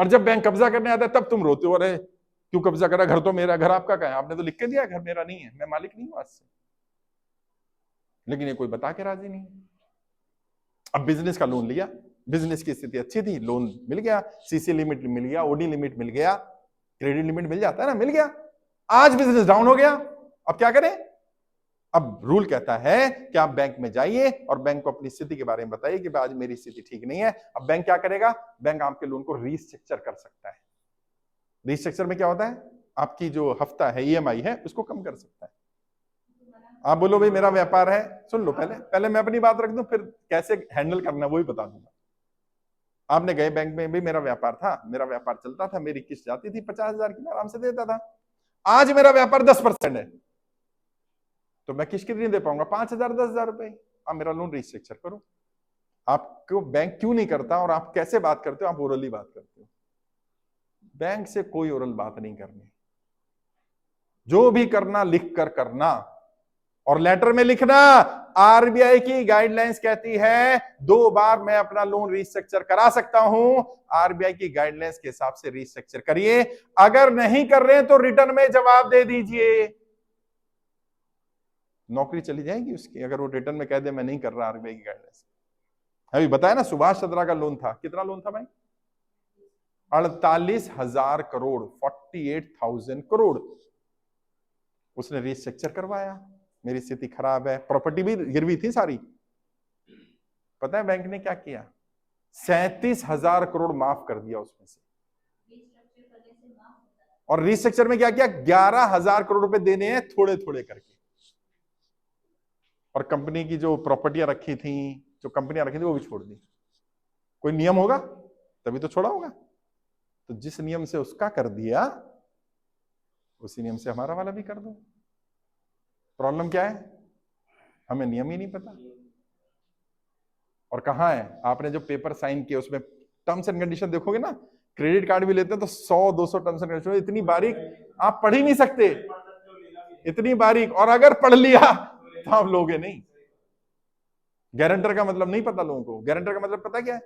और जब बैंक कब्जा करने आता है तब तुम रोते हो, अरे क्यों कब्जा करा, घर तो मेरा, घर आपका कहाँ है, आपने तो लिख के दिया घर मेरा नहीं है, मैं मालिक नहीं हूं आज से। लेकिन ये कोई बता के राजी नहीं। अब बिजनेस का लोन लिया, बिजनेस की स्थिति अच्छी थी, लोन मिल गया, सीसी लिमिट मिल गया, ओडी लिमिट मिल गया, क्रेडिट लिमिट मिल जाता है ना, मिल गया। आज बिजनेस डाउन हो गया, अब क्या करें? अब रूल कहता है कि आप बैंक में जाइए और बैंक को अपनी स्थिति के बारे में बताइए कि आज मेरी स्थिति ठीक नहीं है। अब बैंक क्या करेगा? बैंक आपके लोन को रीस्ट्रक्चर कर सकता है। रीस्ट्रक्चर में क्या होता है? आपकी जो हफ्ता है, ईएमआई है, उसको कम कर सकता है। आप बोलो भाई मेरा व्यापार है, सुन लो, पहले मैं अपनी बात रख दूं, फिर कैसे हैंडल करना वही बता दूंगा। आपने गए बैंक में, भी मेरा व्यापार था, मेरा व्यापार चलता था, मेरी किस्त जाती थी 50,000 की, मैं आराम से देता था। आज मेरा व्यापार 10% है, तो मैं किस्त कितनी दे पाऊंगा? 5,000, 10,000 रुपए। आप मेरा लोन रीस्ट्रक्चर करो। आपको बैंक क्यों नहीं करता? और आप कैसे बात करते हो? आप ओरली बात करते हो। बैंक से कोई ओरल बात नहीं करनी, जो भी करना लिख कर करना, और लेटर में लिखना आरबीआई की गाइडलाइंस कहती है 2 बार मैं अपना लोन रीस्ट्रक्चर करा सकता हूं। आरबीआई की गाइडलाइंस के हिसाब से रीस्ट्रक्चर करिए, अगर नहीं कर रहे हैं तो रिटर्न में जवाब दे दीजिए। नौकरी चली जाएगी उसकी अगर वो रिटर्न में कह दे मैं नहीं कर रहा आरबीआई की गाइडलाइंस। अभी बताया ना, सुभाष चंद्रा का लोन था, कितना लोन था भाई? 48,000 करोड़, 48,000 करोड़। उसने रीस्ट्रक्चर करवाया, मेरी स्थिति खराब है, प्रॉपर्टी भी गिरवी थी सारी। पता है बैंक ने क्या किया? 37,000 करोड़ माफ कर दिया उसमें से। और रीस्ट्रक्चर में क्या किया? 11,000 करोड़ रुपए देने हैं थोड़े थोड़े करके। और कंपनी की जो प्रॉपर्टियां रखी थी, जो कंपनियां रखी थी, वो भी छोड़ दी। कोई नियम होगा तभी तो छोड़ा होगा। तो जिस नियम से उसका कर दिया उसी नियम से हमारा वाला भी कर दो। प्रॉब्लम क्या है? हमें नियम ही नहीं पता। और कहां है? आपने जो पेपर साइन किए उसमें टर्म्स एंड कंडीशन देखोगे ना, क्रेडिट कार्ड भी लेते हैं तो 100-200 टर्म्स एंड कंडीशन, इतनी बारीक आप पढ़ ही नहीं सकते, इतनी बारीक। और अगर पढ़ लिया तो आप लोगे नहीं। गारंटर का मतलब नहीं पता लोगों को। गारंटर का मतलब पता क्या है?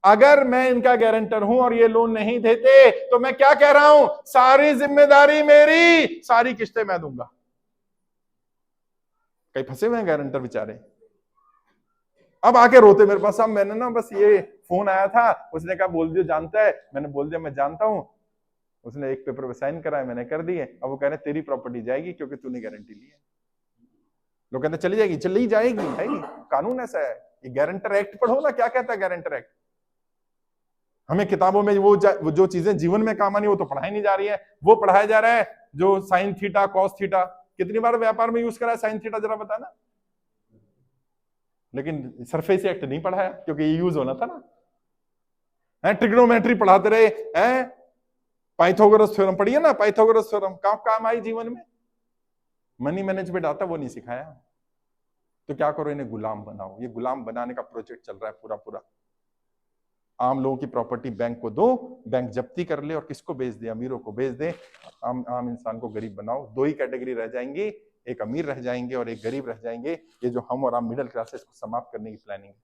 अगर मैं इनका गारंटर हूं और ये लोन नहीं देते तो मैं क्या कह रहा हूं? सारी जिम्मेदारी मेरी, सारी किस्तें मैं दूंगा। कई फंसे हुए हैं गारंटर बेचारे, अब आके रोते मेरे पास, साहब मैंने ना बस ये फोन आया था, उसने कहा बोल दियो जानता है, मैंने बोल दिया मैं जानता हूं, उसने एक पेपर पे साइन कराया, मैंने कर दिए, अब वो कह रहे तेरी प्रॉपर्टी जाएगी क्योंकि तूने गारंटी ली है। लोग कहते चली जाएगी, चली जाएगी है, कानून ऐसा है। ये गारंटर एक्ट पढ़ो ना, क्या कहता है गारंटर एक्ट। हमें किताबों में वो जो चीजें जीवन में काम आनी वो तो पढ़ाई नहीं जा रही है, वो पढ़ाया जा रहा है जो साइन थीटा कॉस थीटा। कितनी बार व्यापार में यूज करा है साइन थीटा, जरा बताना। लेकिन सरफेस एक्ट नहीं पढ़ाया क्योंकि ये यूज होना था ना। ट्रिग्नोमेट्री पढ़ाते रहे हैं, पाइथागोरस थ्योरम पढ़िए ना, पाइथागोरस थ्योरम काम आई जीवन में। मनी मैनेजमेंट आता वो नहीं सिखाया। तो क्या करो, इन्हें गुलाम बनाओ। ये गुलाम बनाने का प्रोजेक्ट चल रहा है पूरा। आम लोगों की प्रॉपर्टी बैंक को दो, बैंक जब्ती कर ले और किसको बेच दे? अमीरों को बेच दे। आम इंसान को गरीब बनाओ। 2 ही कैटेगरी रह जाएंगी, एक अमीर रह जाएंगे और एक गरीब रह जाएंगे। ये जो हम और आप मिडिल क्लासेस को समाप्त करने की प्लानिंग है,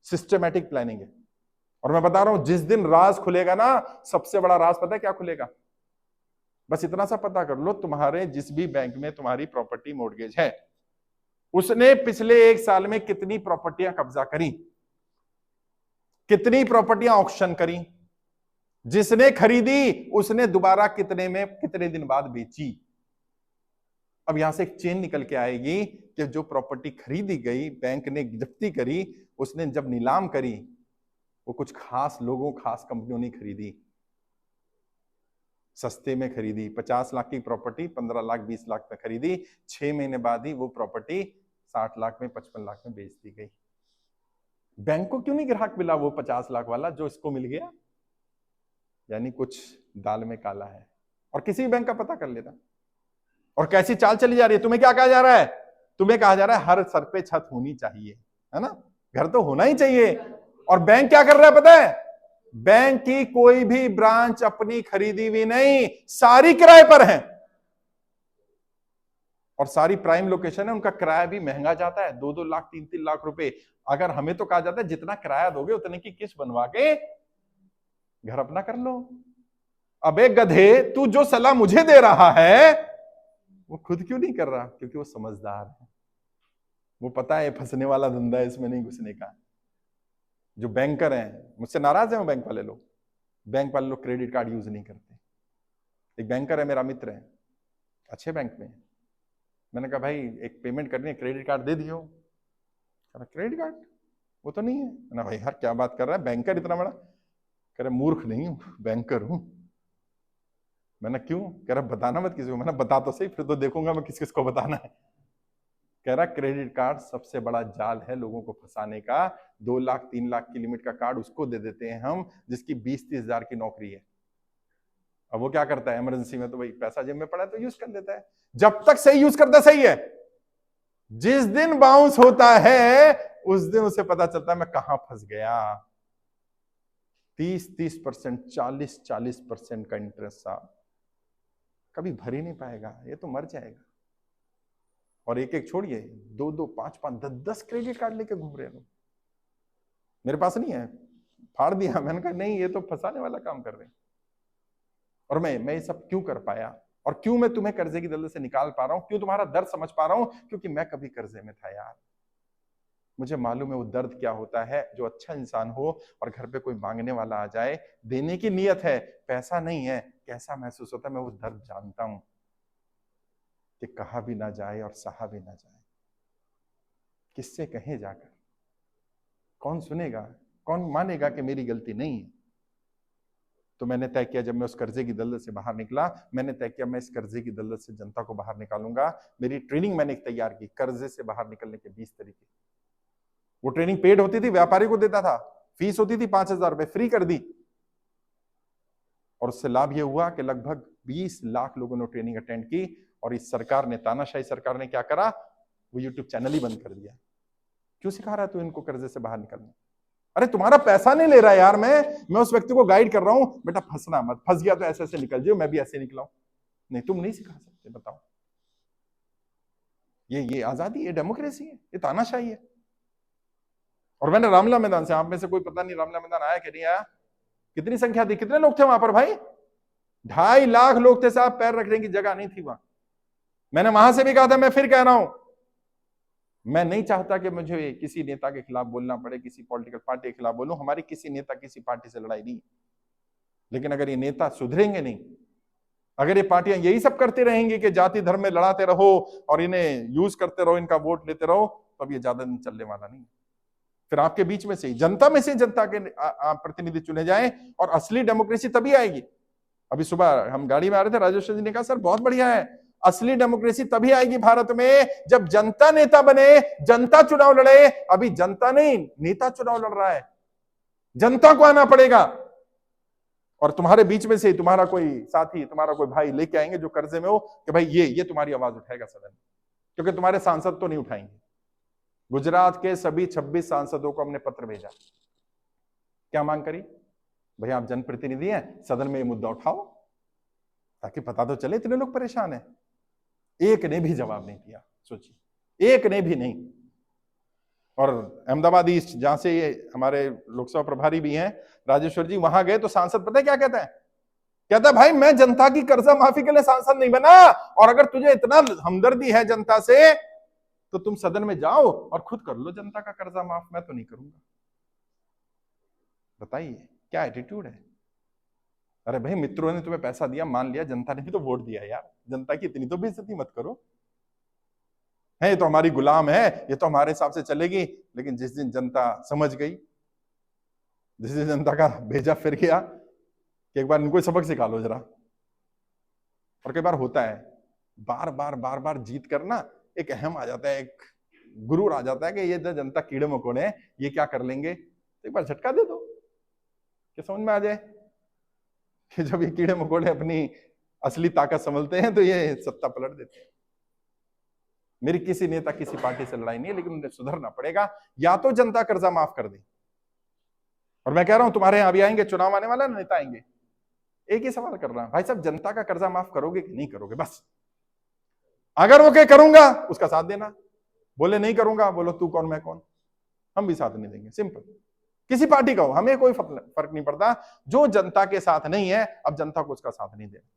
सिस्टमैटिक प्लानिंग है। और मैं बता रहा हूं जिस दिन राज खुलेगा ना, सबसे बड़ा राज पता है क्या खुलेगा? बस इतना सा पता कर लो, तुम्हारे जिस भी बैंक में तुम्हारी प्रॉपर्टी मॉर्गेज है, उसने पिछले 1 साल में कितनी प्रॉपर्टियां कब्जा करी, कितनी प्रॉपर्टियां ऑक्शन करी, जिसने खरीदी उसने दोबारा कितने में कितने दिन बाद बेची। अब यहां से एक चेन निकल के आएगी कि जो प्रॉपर्टी खरीदी गई, बैंक ने जब्ती करी, उसने जब नीलाम करी, वो कुछ खास लोगों, खास कंपनियों ने खरीदी, सस्ते में खरीदी। 50 लाख की प्रॉपर्टी 15 लाख 20 लाख में खरीदी, 6 महीने बाद ही वो प्रॉपर्टी 60 लाख में 55 लाख में बेच दी गई। बैंक को क्यों नहीं ग्राहक मिला वो 50 लाख वाला जो इसको मिल गया? यानी कुछ दाल में काला है। और किसी भी बैंक का पता कर लेता। और कैसी चाल चली जा रही है? तुम्हें क्या कहा जा रहा है? तुम्हें कहा जा रहा है हर सर पे छत होनी चाहिए, है ना, घर तो होना ही चाहिए। और बैंक क्या कर रहा है पता है? बैंक की कोई भी ब्रांच अपनी खरीदी हुई नहीं, सारी किराए पर है। और सारी प्राइम लोकेशन है, उनका किराया भी महंगा जाता है, 2-2 लाख 3-3 लाख रुपए। अगर हमें तो कहा जाता है जितना किराया दोगे उतने की किस्त बनवा के घर अपना कर लो। अबे गधे, तू जो सलाह मुझे दे रहा है वो खुद क्यों नहीं कर रहा? क्योंकि वो समझदार है, वो पता है फंसने वाला धंधा है, इसमें नहीं घुसने का। जो बैंकर हैं मुझसे नाराज है वो बैंक वाले लोग। बैंक वाले लोग क्रेडिट कार्ड यूज नहीं करते। एक बैंकर है मेरा मित्र है, अच्छे बैंक में। मैंने कहा भाई एक पेमेंट करनी है, क्रेडिट कार्ड दे दियो। क्रेडिट कार्ड वो तो नहीं है ना भाई। यार क्या बात कर रहा है, बैंकर इतना बड़ा? कह रहा मूर्ख नहीं हूं, बैंकर हूं। मैंने क्यों? कह रहा बताना मत किसी को। मैंने बता तो सही, फिर तो देखूंगा मैं किस किस को बताना है। कह रहा क्रेडिट कार्ड सबसे बड़ा जाल है लोगों को फंसाने का। 2 लाख 3 लाख की लिमिट का कार्ड उसको दे देते हैं हम जिसकी 20-30 हजार की नौकरी है। अब वो क्या करता है इमरजेंसी में, तो भाई पैसा जेब में पड़ा है तो यूज कर लेता है। जब तक सही यूज करता सही है, जिस दिन बाउंस होता है उस दिन उसे पता चलता है मैं कहां फंस गया। 30% 40% का इंटरेस्ट साहब कभी भर ही नहीं पाएगा, ये तो मर जाएगा। और एक एक छोड़िए, 2-2 5-5 10-10 क्रेडिट कार्ड लेके घूम रहे लोग। मेरे पास नहीं है, फाड़ दिया। मैंने कहा नहीं, ये तो फंसाने वाला काम कर रहे हैं। और मैं ये सब क्यों कर पाया, और क्यों मैं तुम्हें कर्जे की दलदल से निकाल पा रहा हूं, क्यों तुम्हारा दर्द समझ पा रहा हूं? क्योंकि मैं कभी कर्जे में था यार। मुझे मालूम है वो दर्द क्या होता है। जो अच्छा इंसान हो और घर पे कोई मांगने वाला आ जाए, देने की नीयत है, पैसा नहीं है, कैसा महसूस होता है मैं वो दर्द जानता हूं कि कहा भी ना जाए और सहा भी ना जाए। किससे कहे जाकर? कौन सुनेगा? कौन मानेगा कि मेरी गलती नहीं है? तो मैंने तय किया, जब मैं उस कर्जे की दलदल से बाहर निकला, मैंने तय किया मैं इस कर्जे की दलदल से जनता को बाहर निकालूंगा। मेरी ट्रेनिंग मैंने तैयार की, कर्जे से बाहर निकलने के 20 तरीके। वो ट्रेनिंग पेड होती थी, व्यापारी को देता था, फीस होती थी 5,000 रुपए, फ्री कर दी। और उससे लाभ ये हुआ कि लगभग 20 लाख लोगों ने ट्रेनिंग अटेंड की। और इस सरकार ने, तानाशाही सरकार ने क्या करा, वो यूट्यूब चैनल ही बंद कर दिया। क्यों सिखा रहा है तू इनको कर्जे से बाहर निकलना? अरे तुम्हारा पैसा नहीं ले रहा यार, मैं उस व्यक्ति को गाइड कर रहा हूं, बेटा फंसना मत, फंस गया तो ऐसे ऐसे निकल जाओ, मैं भी ऐसे निकला हूं। नहीं, तुम नहीं सिखा सकते, बताओ। ये आजादी, ये डेमोक्रेसी है, ये तानाशाही है। और मैंने रामला मैदान से, आप में से कोई पता नहीं रामला मैदान आया कि नहीं आया? कितनी संख्या थी, कितने लोग थे वहां पर भाई? 2.5 लाख लोग थे साहब, पैर रखने की जगह नहीं थी वहां। मैंने वहां से भी कहा था, मैं फिर कह रहा हूं, मैं नहीं चाहता कि मुझे किसी नेता के खिलाफ बोलना पड़े, किसी पॉलिटिकल पार्टी के खिलाफ बोलूं। हमारी किसी नेता किसी पार्टी से लड़ाई नहीं, लेकिन अगर ये नेता सुधरेंगे नहीं, अगर ये पार्टियां यही सब करते रहेंगी कि जाति धर्म में लड़ाते रहो और इन्हें यूज करते रहो, इनका वोट लेते रहो, तो अब ये ज्यादा दिन चलने वाला नहीं। फिर आपके बीच में से, जनता में से जनता के प्रतिनिधि चुने जाएं, और असली डेमोक्रेसी तभी आएगी। अभी सुबह हम गाड़ी में आ रहे थे, राजेश जी ने कहा सर बहुत बढ़िया है, असली डेमोक्रेसी तभी आएगी भारत में जब जनता नेता बने, जनता चुनाव लड़े। अभी जनता नहीं, नेता चुनाव लड़ रहा है। जनता को आना पड़ेगा, और तुम्हारे बीच में से तुम्हारा कोई साथी, तुम्हारा कोई भाई लेके आएंगे जो कर्जे में हो, कि भाई ये तुम्हारी आवाज उठाएगा सदन में, क्योंकि तुम्हारे सांसद तो नहीं उठाएंगे। गुजरात के सभी 26 सांसदों को हमने पत्र भेजा। क्या मांग करी? भैया आप जनप्रतिनिधि हैं, सदन में ये मुद्दा उठाओ ताकि पता तो चले इतने लोग परेशान हैं। एक ने भी जवाब नहीं दिया, सोचिए, एक ने भी नहीं। और अहमदाबाद ईस्ट, जहां से ये हमारे लोकसभा प्रभारी भी हैं, राजेश्वर जी, वहां गए तो सांसद पता है क्या कहता है? कहता है भाई मैं जनता की कर्जा माफी के लिए सांसद नहीं बना, और अगर तुझे इतना हमदर्दी है जनता से तो तुम सदन में जाओ और खुद कर लो जनता का कर्जा माफ, मैं तो नहीं करूंगा। बताइए क्या एटीट्यूड है? अरे भाई मित्रों ने तुम्हें पैसा दिया, मान लिया, जनता ने भी तो वोट दिया यार, जनता की इतनी तो बेइज्जती मत करो। है ये तो हमारी गुलाम है, ये तो हमारे हिसाब से चलेगी। लेकिन जिस दिन जनता समझ गई, जिस दिन जनता का भेजा फिर गया कि एक बार इनको सबक सिखा लो जरा। और कई बार होता है, बार बार जीत करना एक अहम आ जाता है, एक गुरूर आ जाता है कि ये जनता कीड़े मकोड़े हैं, ये क्या कर लेंगे, तो एक बार झटका दे दो कि समझ में आ जाए कि जब ये कीड़े मकोड़े अपनी असली ताकत समझते हैं तो ये सत्ता पलट देते हैं। मेरी किसी नेता किसी पार्टी से लड़ाई नहीं है, लेकिन उन्हें सुधरना पड़ेगा, या तो जनता कर्जा माफ कर दे। और मैं कह रहा हूं तुम्हारे यहां भी आएंगे, चुनाव आने वाला, नेता आएंगे, एक ही सवाल कर रहा हूं, भाई साहब जनता का कर्जा माफ करोगे कि नहीं करोगे? बस अगर वो कहे करूंगा, उसका साथ देना, बोले नहीं करूंगा, बोलो तू कौन मैं कौन, हम भी साथ नहीं देंगे, सिंपल। किसी पार्टी का हो, हमें कोई फर्क नहीं पड़ता। जो जनता के साथ नहीं है, अब जनता को उसका साथ नहीं देना।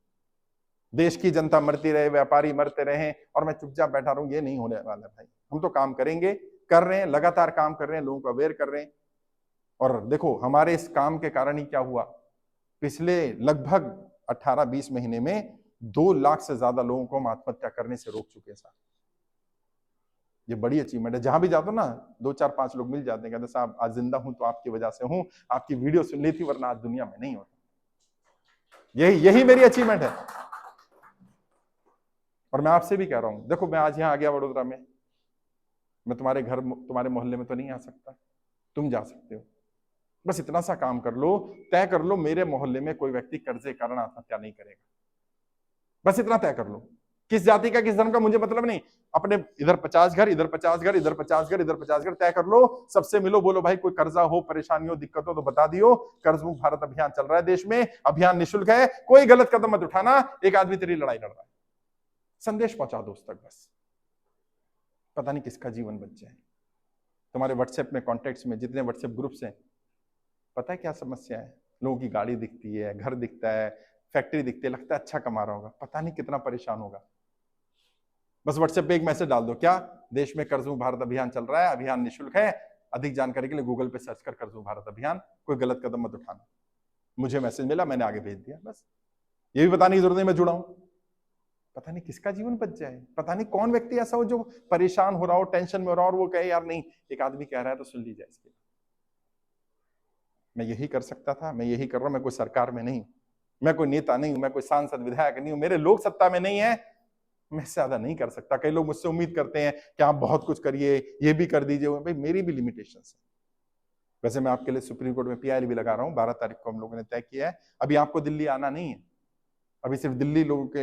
देश की जनता मरती रहे, व्यापारी मरते रहे और मैं चुपचाप बैठा रहूं, ये नहीं होने वाला भाई। हम तो काम करेंगे, कर रहे हैं, लगातार काम कर रहे हैं, लोगों को अवेयर कर रहे हैं। और देखो हमारे इस काम के कारण ही क्या हुआ, पिछले लगभग 18-20 महीने में 2 लाख से ज्यादा लोगों को हम आत्महत्या करने से रोक चुके हैं साहब। ये बड़ी अचीवमेंट है। जहां भी जाता हूं ना, 2-4-5 लोग मिल जाते हैं, कहते साहब आज जिंदा हूं तो आपकी वजह से हूं, आपकी वीडियो सुन ली थी वरना आज दुनिया में नहीं होता। यही मेरी अचीवमेंट है। और मैं आपसे भी कह रहा हूं, देखो मैं आज यहां आ गया वडोदरा में, मैं तुम्हारे घर तुम्हारे मोहल्ले में तो नहीं आ सकता, तुम जा सकते हो। बस इतना सा काम कर लो, तय कर लो मेरे मोहल्ले में कोई व्यक्ति कर्ज के कारण आत्महत्या नहीं करेगा। बस इतना तय कर लो। किस जाति का किस धर्म का मुझे मतलब नहीं, अपने इधर 50 घर, इधर 50 घर, इधर 50 घर, इधर 50 घर तय कर लो, सबसे मिलो, बोलो भाई कोई कर्जा हो, परेशानी हो, दिक्कत हो तो बता दियो। कर्ज मुक्त भारत अभियान चल रहा है देश में, अभियान निःशुल्क है, कोई गलत कदम मत उठाना, एक आदमी तेरी लड़ाई लड़ रहा है, संदेश पहुंचा दो उस तक बस। पता नहीं किसका जीवन बच जाए। तुम्हारे व्हाट्सएप में, कॉन्टेक्ट्स में जितने व्हाट्सएप ग्रुप्स हैं, पता है क्या समस्या है, लोगों की गाड़ी दिखती है, घर दिखता है, फैक्ट्री दिखती है, लगता है अच्छा कमा रहा होगा, पता नहीं कितना परेशान होगा। बस व्हाट्सएप पे एक मैसेज डाल दो, क्या देश में कर्ज मुक्त भारत अभियान चल रहा है, अभियान निःशुल्क है, अधिक जानकारी के लिए गूगल पे सर्च कर कर्ज मुक्त भारत अभियान, कोई गलत कदम मत उठाना। मुझे मैसेज मिला, मैंने आगे भेज दिया, बस। ये भी बताने की जरूरत नहीं मैं जुड़ा हूं। पता नहीं किसका जीवन बच जाए, पता नहीं कौन व्यक्ति ऐसा हो जो परेशान हो रहा हो, टेंशन में हो रहा हो और वो कहे यार नहीं, एक आदमी कह रहा है तो सुन लीजिए इसके। मैं यही कर सकता था, मैं यही कर रहा हूं। मैं कोई सरकार में नहीं, मैं कोई नेता नहीं हूं, मैं कोई सांसद विधायक नहीं हूं, मेरे लोग सत्ता में नहीं है, मैं ज्यादा नहीं कर सकता। कई लोग मुझसे उम्मीद करते हैं कि आप बहुत कुछ करिए, ये भी कर दीजिए। भाई मेरी भी लिमिटेशंस है। वैसे मैं आपके लिए सुप्रीम कोर्ट में पीआईएल भी लगा रहा हूं, 12 तारीख को हम लोगों ने तय किया है। अभी आपको दिल्ली आना नहीं है, अभी सिर्फ दिल्ली लोगों के